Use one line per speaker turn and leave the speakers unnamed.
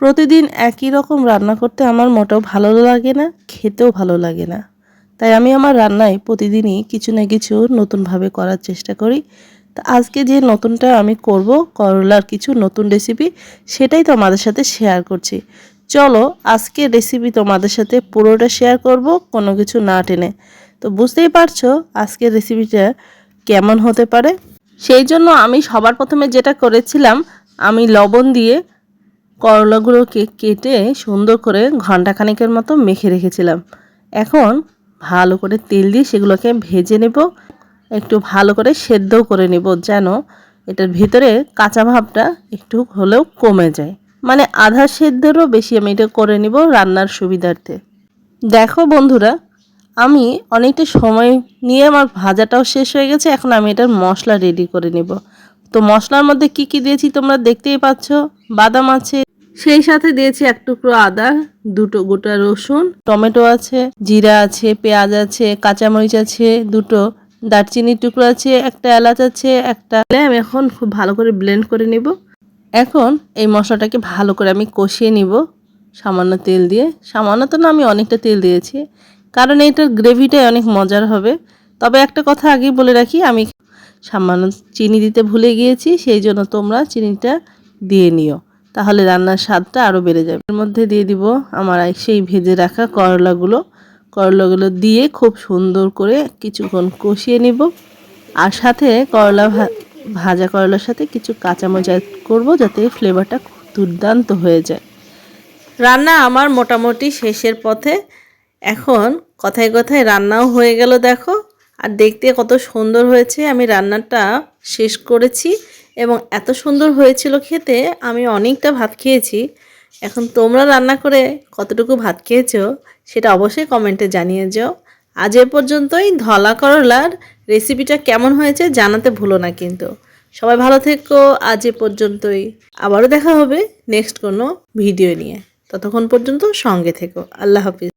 প্রতিদিন একই রকম রান্না করতে আমার মোটেও ভালো লাগে না, খেতেও ভালো লাগে না। তাই আমি আমার রান্নায় প্রতিদিনই কিছু না কিছু নতুনভাবে করার চেষ্টা করি। তো আজকে যে নতুনটা আমি করব, করলার কিছু নতুন রেসিপি, সেটাই তোমাদের সাথে শেয়ার করছি। চলো আজকে রেসিপি তোমাদের সাথে পুরোটা শেয়ার করব, কোনো কিছু না টেনে। তো বুঝতেই পারছো আজকের রেসিপিটা কেমন হতে পারে। সেই জন্য আমি সবার প্রথমে যেটা করেছিলাম, আমি লবণ দিয়ে করলাগুলোকে কেটে সুন্দর করে ঘন্টাখানেকের মতো মেখে রেখেছিলাম। এখন ভালো করে তেল দিয়ে সেগুলোকে ভেজে নেব, একটু ভালো করে সেদ্ধও করে নেব, যেন এটার ভিতরে কাঁচা ভাবটা একটু হলেও কমে যায়। মানে আধা সেদ্ধেরও বেশি আমি এটা করে নেব রান্নার সুবিধার্থে। দেখো বন্ধুরা, আমি অনেকটা সময় নিয়ে আমার ভাজাটাও শেষ হয়ে গেছে। এখন আমি এটার মশলা রেডি করে নেব। তো মশলার মধ্যে কি কি দিয়েছি তোমরা দেখতেই পাচ্ছ। বাদাম আছে, সেই সাথে দিয়েছি এক টুকরো আদা, দুটো গোটা রসুন, টমেটো আছে, জিরা আছে, পেঁয়াজ আছে, কাঁচামরিচ আছে, দুটো দারচিনির টুকরো আছে, একটা এলাচ আছে, একটা। আমি এখন খুব ভালো করে ব্লেন্ড করে নিব। এখন এই মশলাটাকে ভালো করে আমি কষিয়ে নিব সামান্য তেল দিয়ে। সামান্য তো না, আমি অনেকটা তেল দিয়েছি, কারণ এইটার গ্রেভিটাই অনেক মজার হবে। তবে একটা কথা আগেই বলে রাখি, আমি সামান্য চিনি দিতে ভুলে গিয়েছি, সেই জন্য তোমরা চিনিটা দিয়ে নিও, তাহলে রান্নার স্বাদটা আরও বেড়ে যাবে। এর মধ্যে দিয়ে দিব আমার সেই ভেজে রাখা করলাগুলো দিয়ে খুব সুন্দর করে কিছুক্ষণ কষিয়ে নিব। আর সাথে ভাজা করলার সাথে কিছু কাঁচামরিচ অ্যাড করব, যাতে ফ্লেভারটা দুর্দান্ত হয়ে যায়। রান্না আমার মোটামুটি শেষের পথে। এখন কথায় কথায় রান্নাও হয়ে গেল দেখো, আর দেখতে কত সুন্দর হয়েছে। আমি রান্নাটা শেষ করেছি এবং এত সুন্দর হয়েছিল খেতে, আমি অনেকটা ভাত খেয়েছি। এখন তোমরা রান্না করে কতটুকু ভাত খেয়েছো সেটা অবশ্যই কমেন্টে জানিয়ে যাও। আজ এ পর্যন্তই। ধলা করলার রেসিপিটা কেমন হয়েছে জানাতে ভুলো না কিন্তু। সবাই ভালো থেকো। আজ এ পর্যন্তই। আবারও দেখা হবে নেক্সট কোনো ভিডিও নিয়ে। ততক্ষণ পর্যন্ত সঙ্গে থেকো। আল্লাহ হাফিজ।